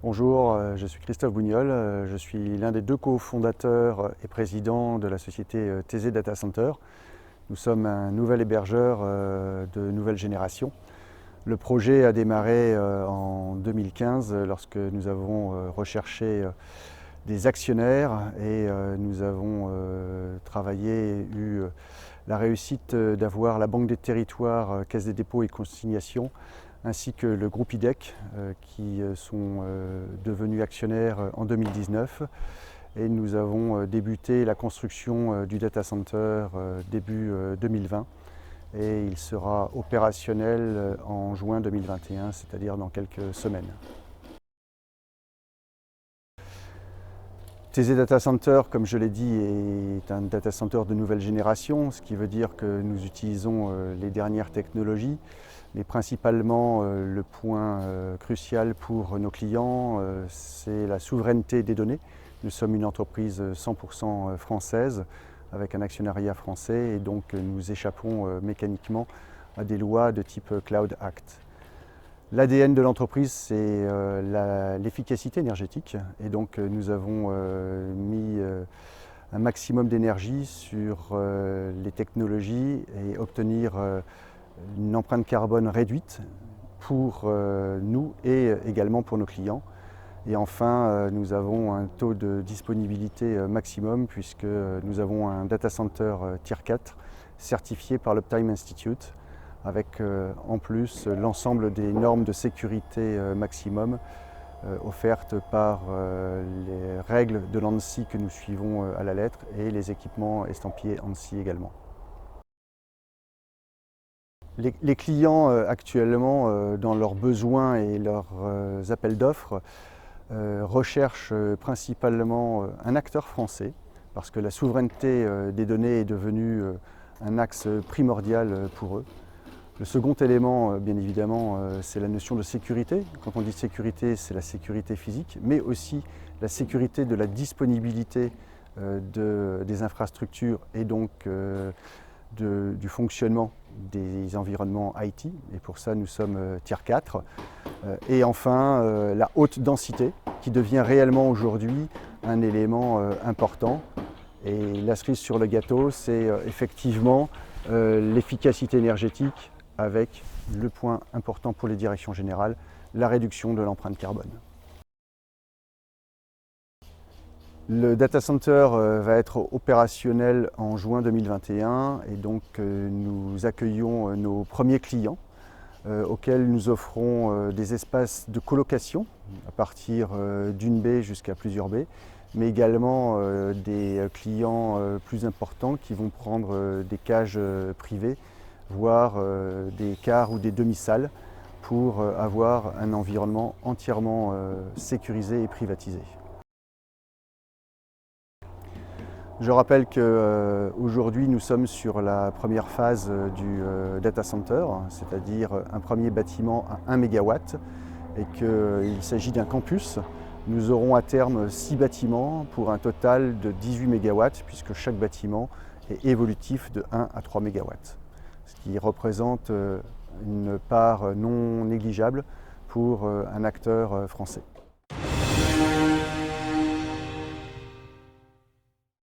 Bonjour, je suis Christophe Bougnol, je suis l'un des deux cofondateurs et président de la société TZ Data Center. Nous sommes un nouvel hébergeur de nouvelle génération. Le projet a démarré en 2015 lorsque nous avons recherché des actionnaires et nous avons travaillé et eu la réussite d'avoir la Banque des Territoires, Caisse des dépôts et consignations, ainsi que le groupe IDEC qui sont devenus actionnaires en 2019. Et nous avons débuté la construction du data center début 2020 et il sera opérationnel en juin 2021, c'est-à-dire dans quelques semaines. TZ Data Center, comme je l'ai dit, est un data center de nouvelle génération, ce qui veut dire que nous utilisons les dernières technologies, mais principalement le point crucial pour nos clients, c'est la souveraineté des données. Nous sommes une entreprise 100% française avec un actionnariat français et donc nous échappons mécaniquement à des lois de type Cloud Act. L'ADN de l'entreprise, c'est l'efficacité énergétique et donc nous avons mis un maximum d'énergie sur les technologies et obtenir une empreinte carbone réduite pour nous et également pour nos clients. Et enfin, nous avons un taux de disponibilité maximum puisque nous avons un data center Tier 4 certifié par l'Uptime Institute avec en plus l'ensemble des normes de sécurité maximum offertes par les règles de l'ANSI que nous suivons à la lettre et les équipements estampillés ANSI également. Les clients actuellement, dans leurs besoins et leurs appels d'offres, recherchent principalement un acteur français parce que la souveraineté des données est devenue un axe primordial pour eux. Le second élément, bien évidemment, c'est la notion de sécurité. Quand on dit sécurité, c'est la sécurité physique, mais aussi la sécurité de la disponibilité des infrastructures et donc du fonctionnement des environnements IT. Et pour ça, nous sommes Tier 4. Et enfin, la haute densité, qui devient réellement aujourd'hui un élément important. Et la cerise sur le gâteau, c'est effectivement l'efficacité énergétique, avec le point important pour les directions générales, la réduction de l'empreinte carbone. Le data center va être opérationnel en juin 2021 et donc nous accueillons nos premiers clients auxquels nous offrons des espaces de colocation à partir d'une baie jusqu'à plusieurs baies, mais également des clients plus importants qui vont prendre des cages privées, voire des quarts ou des demi-salles pour avoir un environnement entièrement sécurisé et privatisé. Je rappelle qu'aujourd'hui nous sommes sur la première phase du data center, c'est-à-dire un premier bâtiment à 1 MW et qu'il s'agit d'un campus. Nous aurons à terme 6 bâtiments pour un total de 18 MW puisque chaque bâtiment est évolutif de 1 à 3 MW. Ce qui représente une part non négligeable pour un acteur français.